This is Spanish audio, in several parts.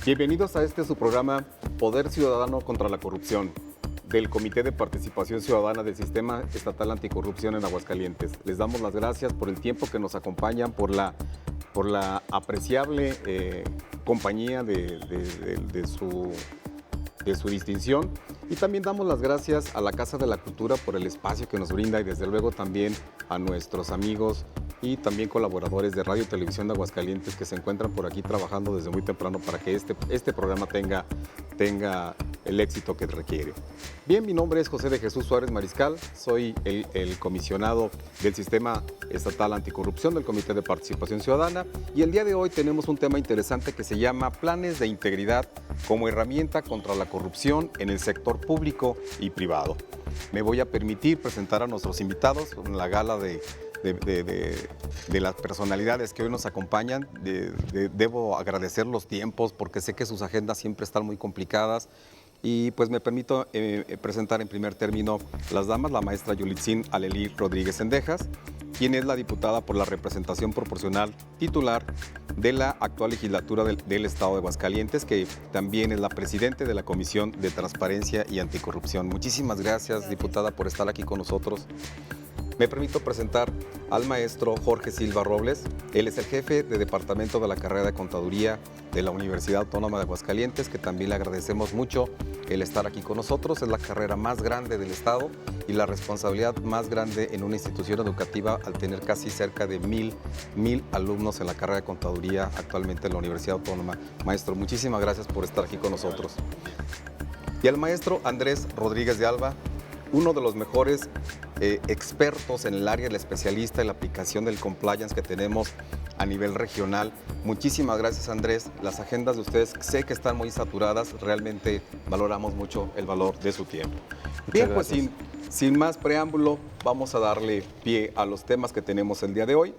Bienvenidos a su programa Poder Ciudadano contra la Corrupción, del Comité de Participación Ciudadana del Sistema Estatal Anticorrupción en Aguascalientes. Les damos las gracias por el tiempo que nos acompañan, por la apreciable compañía de su distinción, y también damos las gracias a la Casa de la Cultura por el espacio que nos brinda, y desde luego también a nuestros amigos y también colaboradores de Radio y Televisión de Aguascalientes que se encuentran por aquí trabajando desde muy temprano para que este programa tenga el éxito que requiere. Bien, mi nombre es José de Jesús Suárez Mariscal, soy el comisionado del Sistema Estatal Anticorrupción del Comité de Participación Ciudadana, y el día de hoy tenemos un tema interesante que se llama Planes de Integridad como herramienta contra la corrupción en el sector público y privado. Me voy a permitir presentar a nuestros invitados en la gala de las personalidades que hoy nos acompañan. Debo agradecer los tiempos porque sé que sus agendas siempre están muy complicadas, y pues me permito presentar en primer término las damas, la maestra Yulitzin Alelí Rodríguez Sendejas, quien es la diputada por la representación proporcional titular de la actual legislatura del Estado de Aguascalientes, que también es la presidente de la Comisión de Transparencia y Anticorrupción. Muchísimas gracias, diputada, por estar aquí con nosotros. Me permito presentar al maestro Jorge Silva Robles. Él es el jefe de departamento de la carrera de Contaduría de la Universidad Autónoma de Aguascalientes, que también le agradecemos mucho el estar aquí con nosotros. Es la carrera más grande del Estado y la responsabilidad más grande en una institución educativa, al tener casi cerca de mil alumnos en la carrera de Contaduría actualmente en la Universidad Autónoma. Maestro, muchísimas gracias por estar aquí con nosotros. Y al maestro Andrés Rodríguez de Alba, uno de los mejores expertos en el área, el especialista en la aplicación del compliance que tenemos a nivel regional. Muchísimas gracias, Andrés. Las agendas de ustedes sé que están muy saturadas, realmente valoramos mucho el valor de su tiempo. Bien, pues sin más preámbulo, vamos a darle pie a los temas que tenemos el día de hoy.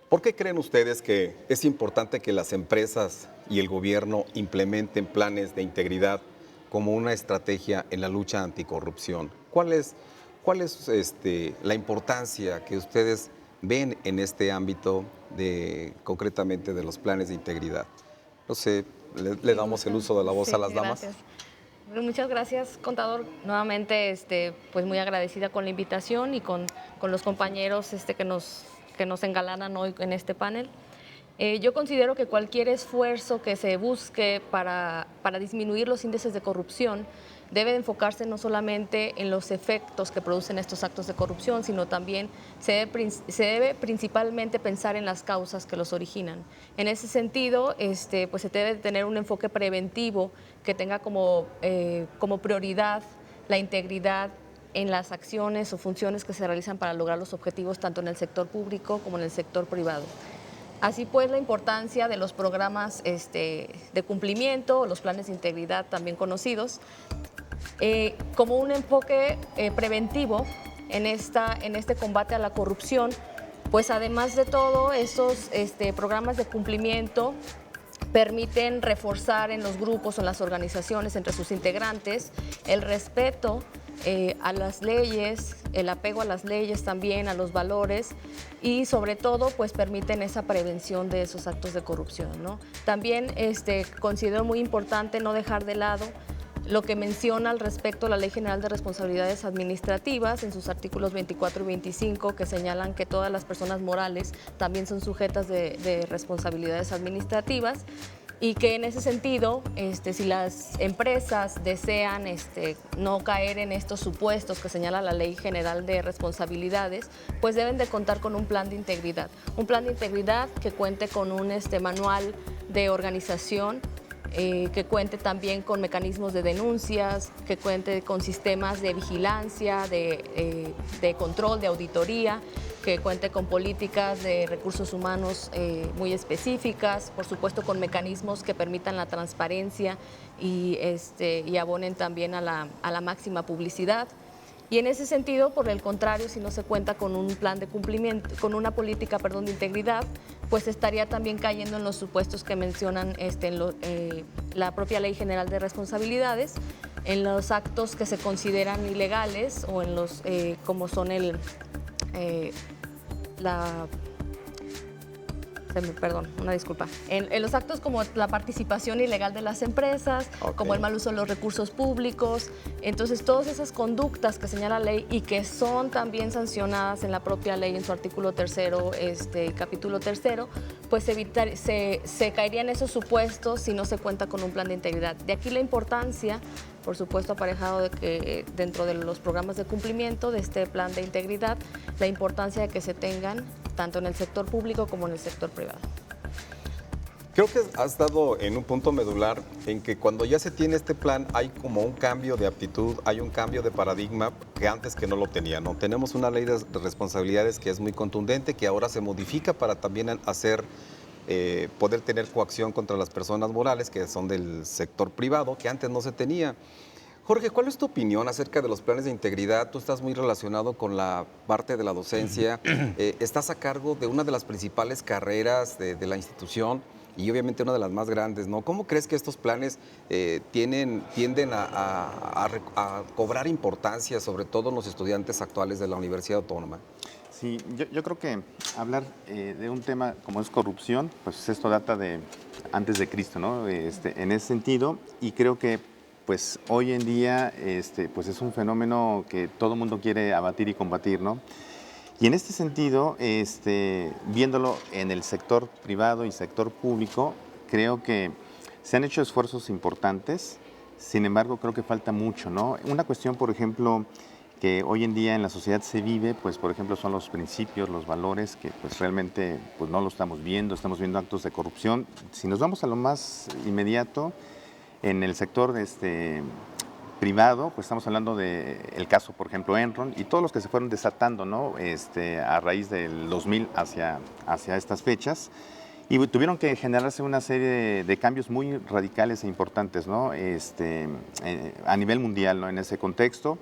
¿Por qué creen ustedes que es importante que las empresas y el gobierno implementen planes de integridad como una estrategia en la lucha anticorrupción? ¿Cuál es la importancia que ustedes ven en este ámbito concretamente de los planes de integridad? No sé, le damos el uso de la voz a las damas. Gracias. Muchas gracias, contador. Nuevamente, pues muy agradecida con la invitación y con los compañeros que nos engalanan hoy en este panel. Yo considero que cualquier esfuerzo que se busque para disminuir los índices de corrupción debe enfocarse no solamente en los efectos que producen estos actos de corrupción, sino también se debe principalmente pensar en las causas que los originan. En ese sentido, pues se debe tener un enfoque preventivo que tenga como prioridad la integridad en las acciones o funciones que se realizan para lograr los objetivos tanto en el sector público como en el sector privado. Así pues, la importancia de los programas de cumplimiento, los planes de integridad también conocidos, como un enfoque preventivo en este combate a la corrupción, pues además de todo, estos programas de cumplimiento permiten reforzar en los grupos o en las organizaciones entre sus integrantes el respeto a las leyes, el apego a las leyes también, a los valores, y sobre todo pues permiten esa prevención de esos actos de corrupción, ¿no? También considero muy importante no dejar de lado lo que menciona al respecto la Ley General de Responsabilidades Administrativas en sus artículos 24 y 25, que señalan que todas las personas morales también son sujetas de responsabilidades administrativas, y que en ese sentido, si las empresas desean no caer en estos supuestos que señala la Ley General de Responsabilidades, pues deben de contar con un plan de integridad. Un plan de integridad que cuente con un manual de organización, que cuente también con mecanismos de denuncias, que cuente con sistemas de vigilancia, de control, de auditoría, que cuente con políticas de recursos humanos muy específicas, por supuesto con mecanismos que permitan la transparencia y abonen también a la máxima publicidad. Y en ese sentido, por el contrario, si no se cuenta con un plan de cumplimiento, con una política, de integridad, pues estaría también cayendo en los supuestos que mencionan la propia Ley General de Responsabilidades, en los actos que se consideran ilegales o en los como son Perdón, una disculpa. En los actos como la participación ilegal de las empresas, como el mal uso de los recursos públicos. Entonces, todas esas conductas que señala la ley y que son también sancionadas en la propia ley en su artículo 3, capítulo 3, pues se caerían esos supuestos si no se cuenta con un plan de integridad. De aquí la importancia, por supuesto, aparejado de que dentro de los programas de cumplimiento de este plan de integridad, la importancia de que se tengan tanto en el sector público como en el sector privado. Creo que has dado en un punto medular en que cuando ya se tiene este plan hay como un cambio de aptitud, hay un cambio de paradigma que antes que no lo tenía, ¿no? Tenemos una ley de responsabilidades que es muy contundente, que ahora se modifica para también hacer, poder tener coacción contra las personas morales que son del sector privado, que antes no se tenía. Jorge, ¿cuál es tu opinión acerca de los planes de integridad? Tú estás muy relacionado con la parte de la docencia, estás a cargo de una de las principales carreras de la institución y obviamente una de las más grandes, ¿no? ¿Cómo crees que estos planes tienden a cobrar importancia, sobre todo en los estudiantes actuales de la Universidad Autónoma? Sí, yo creo que hablar de un tema como es corrupción, pues esto data de antes de Cristo, ¿no? En ese sentido, y creo que pues hoy en día pues es un fenómeno que todo el mundo quiere abatir y combatir, ¿no? Y en este sentido, viéndolo en el sector privado y sector público, creo que se han hecho esfuerzos importantes, sin embargo creo que falta mucho, ¿no? Una cuestión, por ejemplo, que hoy en día en la sociedad se vive, pues por ejemplo son los principios, los valores, que pues realmente pues, no lo estamos viendo actos de corrupción. Si nos vamos a lo más inmediato, en el sector privado, pues estamos hablando del caso, por ejemplo, Enron y todos los que se fueron desatando, ¿no? A raíz del 2000 hacia estas fechas. Y tuvieron que generarse una serie de cambios muy radicales e importantes, ¿no? A nivel mundial, ¿no? En ese contexto,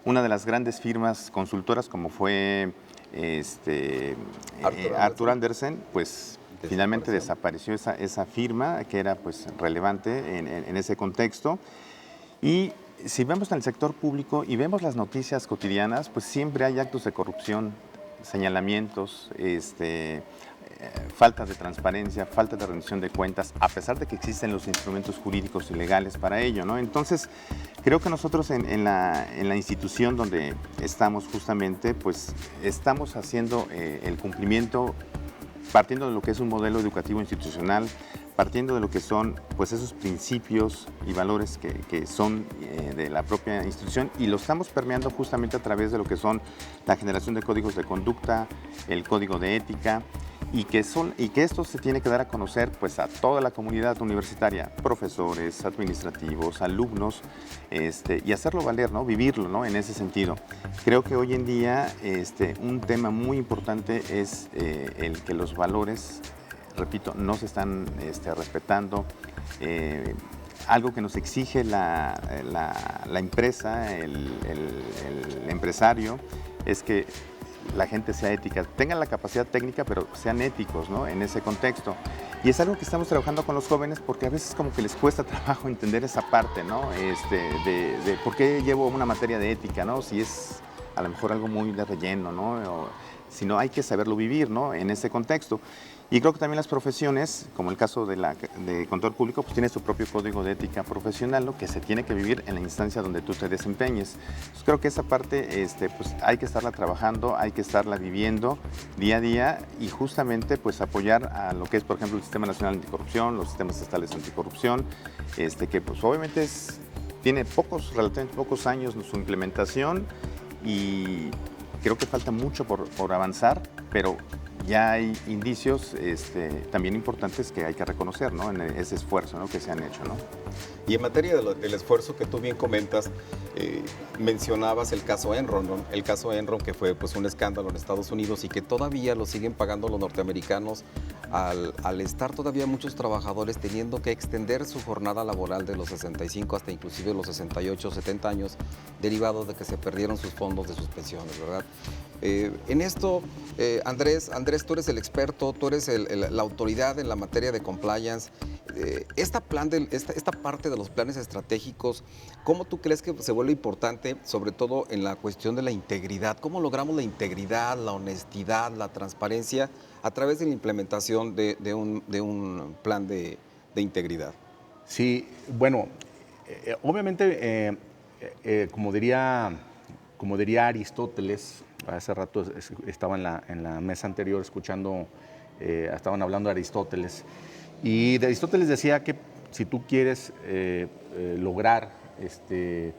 una de las grandes firmas consultoras como fue Arthur Andersen, pues finalmente desapareció esa firma que era pues relevante en ese contexto. Y si vemos en el sector público y vemos las noticias cotidianas, pues siempre hay actos de corrupción, señalamientos, falta de transparencia, falta de rendición de cuentas, a pesar de que existen los instrumentos jurídicos y legales para ello, ¿no? Entonces, creo que nosotros en la institución donde estamos justamente, pues estamos haciendo el cumplimiento partiendo de lo que es un modelo educativo institucional, partiendo de lo que son pues esos principios y valores que son de la propia institución, y lo estamos permeando justamente a través de lo que son la generación de códigos de conducta, el código de ética, y que esto se tiene que dar a conocer pues a toda la comunidad universitaria, profesores, administrativos, alumnos, y hacerlo valer, ¿no? Vivirlo, ¿no? En ese sentido. Creo que hoy en día un tema muy importante es el que los valores, repito, no se están respetando. Algo que nos exige la empresa, el empresario, es que la gente sea ética, tengan la capacidad técnica, pero sean éticos, ¿no? En ese contexto. Y es algo que estamos trabajando con los jóvenes porque a veces como que les cuesta trabajo entender esa parte, ¿no? De por qué llevo una materia de ética, ¿no? Si es a lo mejor algo muy de relleno, ¿no? Si no, hay que saberlo vivir, ¿no? En ese contexto. Y creo que también las profesiones, como el caso de contador público, pues tiene su propio código de ética profesional, ¿no? Que se tiene que vivir en la instancia donde tú te desempeñes. Entonces, creo que esa parte pues hay que estarla trabajando, hay que estarla viviendo día a día y justamente pues apoyar a lo que es, por ejemplo, el Sistema Nacional Anticorrupción, los sistemas estatales anticorrupción, que pues obviamente tiene relativamente pocos años su implementación y creo que falta mucho por avanzar, pero ya hay indicios también importantes que hay que reconocer, ¿no? En ese esfuerzo, ¿no? Que se han hecho, ¿no? Y en materia del esfuerzo que tú bien comentas, mencionabas el caso Enron, ¿no? El caso Enron que fue pues, un escándalo en Estados Unidos y que todavía lo siguen pagando los norteamericanos al estar todavía muchos trabajadores teniendo que extender su jornada laboral de los 65 hasta inclusive los 68, 70 años, derivado de que se perdieron sus fondos de sus pensiones, ¿verdad? En esto, Andrés, tú eres el experto, tú eres la autoridad en la materia de compliance. esta parte de los planes estratégicos, ¿cómo tú crees que se vuelve importante, sobre todo en la cuestión de la integridad? ¿Cómo logramos la integridad, la honestidad, la transparencia a través de la implementación de un plan de integridad? Sí, bueno, obviamente, como diría Aristóteles, hace rato estaba en la mesa anterior escuchando, estaban hablando de Aristóteles, y de Aristóteles decía que si tú quieres lograr que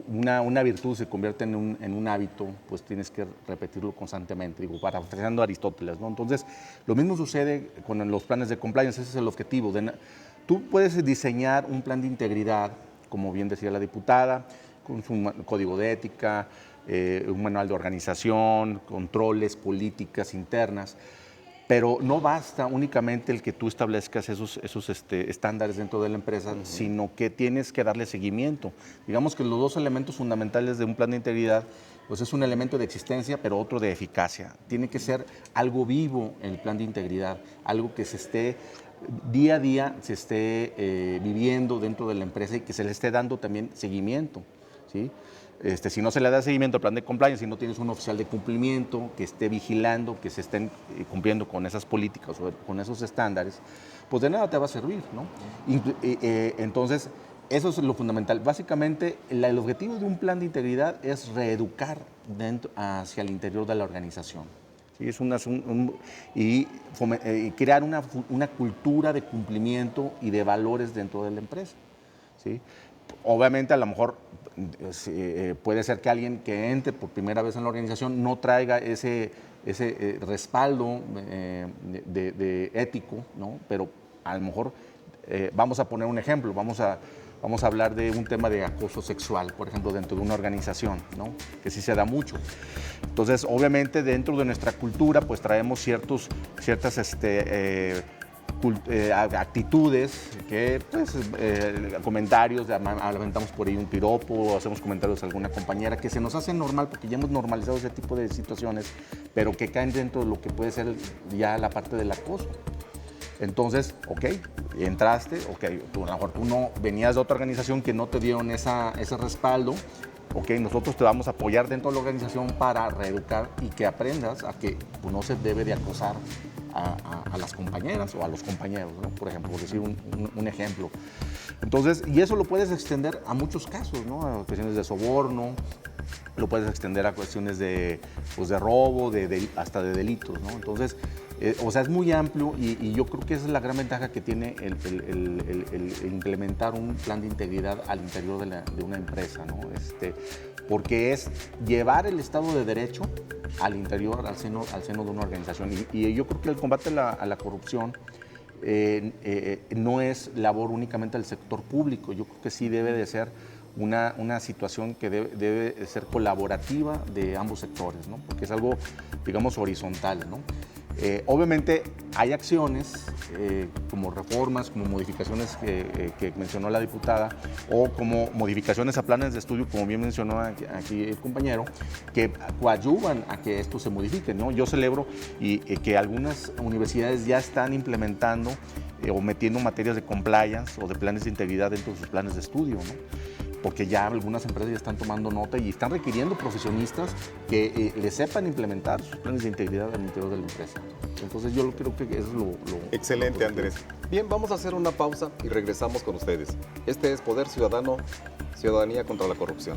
una virtud se convierta en un hábito, pues tienes que repetirlo constantemente, digo, parafraseando a Aristóteles, ¿no? Entonces, lo mismo sucede con los planes de compliance, ese es el objetivo. Tú puedes diseñar un plan de integridad, como bien decía la diputada, con su código de ética, un manual de organización, controles, políticas internas, pero no basta únicamente el que tú establezcas esos estándares dentro de la empresa, sino que tienes que darle seguimiento. Digamos que los dos elementos fundamentales de un plan de integridad, pues es un elemento de existencia, pero otro de eficacia. Tiene que ser algo vivo el plan de integridad, algo que se esté día a día se esté viviendo dentro de la empresa y que se le esté dando también seguimiento, ¿sí? Si no se le da seguimiento al plan de compliance, si no tienes un oficial de cumplimiento que esté vigilando que se estén cumpliendo con esas políticas o con esos estándares, pues de nada te va a servir, ¿no? Entonces, eso es lo fundamental. Básicamente, el objetivo de un plan de integridad es reeducar hacia el interior de la organización. ¿Sí? Y crear una cultura de cumplimiento y de valores dentro de la empresa, ¿sí? Obviamente, a lo mejor puede ser que alguien que entre por primera vez en la organización no traiga ese respaldo de ético, ¿no? Pero a lo mejor, vamos a poner un ejemplo, vamos a hablar de un tema de acoso sexual, por ejemplo, dentro de una organización, ¿no? Que sí se da mucho. Entonces, obviamente, dentro de nuestra cultura, pues traemos ciertas actitudes que, pues, comentarios, aventamos por ahí un piropo, hacemos comentarios a alguna compañera, que se nos hace normal porque ya hemos normalizado ese tipo de situaciones, pero que caen dentro de lo que puede ser ya la parte del acoso. Entonces, ok, entraste, ok, a lo mejor tú no venías de otra organización que no te dieron ese respaldo, ok, nosotros te vamos a apoyar dentro de la organización para reeducar y que aprendas a que pues, no se debe de acosar a las compañeras o a los compañeros, ¿no? Por ejemplo, por decir un ejemplo. Entonces, y eso lo puedes extender a muchos casos, ¿no? A cuestiones de soborno, lo puedes extender a cuestiones de robo, hasta de delitos, ¿no? Entonces, o sea, es muy amplio y yo creo que esa es la gran ventaja que tiene el implementar un plan de integridad al interior de una empresa, ¿no? Porque es llevar el Estado de Derecho al interior, al seno de una organización. Y yo creo que el combate a la corrupción no es labor únicamente del sector público. Yo creo que sí debe de ser una situación que debe ser colaborativa de ambos sectores, ¿no? Porque es algo, digamos, horizontal, ¿no? Obviamente hay acciones como reformas, como modificaciones que mencionó la diputada, o como modificaciones a planes de estudio, como bien mencionó aquí el compañero, que coadyuvan a que esto se modifique, ¿no? Yo celebro que algunas universidades ya están implementando o metiendo materias de compliance o de planes de integridad dentro de sus planes de estudio, ¿no? Porque ya algunas empresas ya están tomando nota y están requiriendo profesionistas que les sepan implementar sus planes de integridad al interior de la empresa. Entonces yo creo que eso es lo Excelente, Andrés. Bien, vamos a hacer una pausa y regresamos con ustedes. Este es Poder Ciudadano, Ciudadanía contra la Corrupción.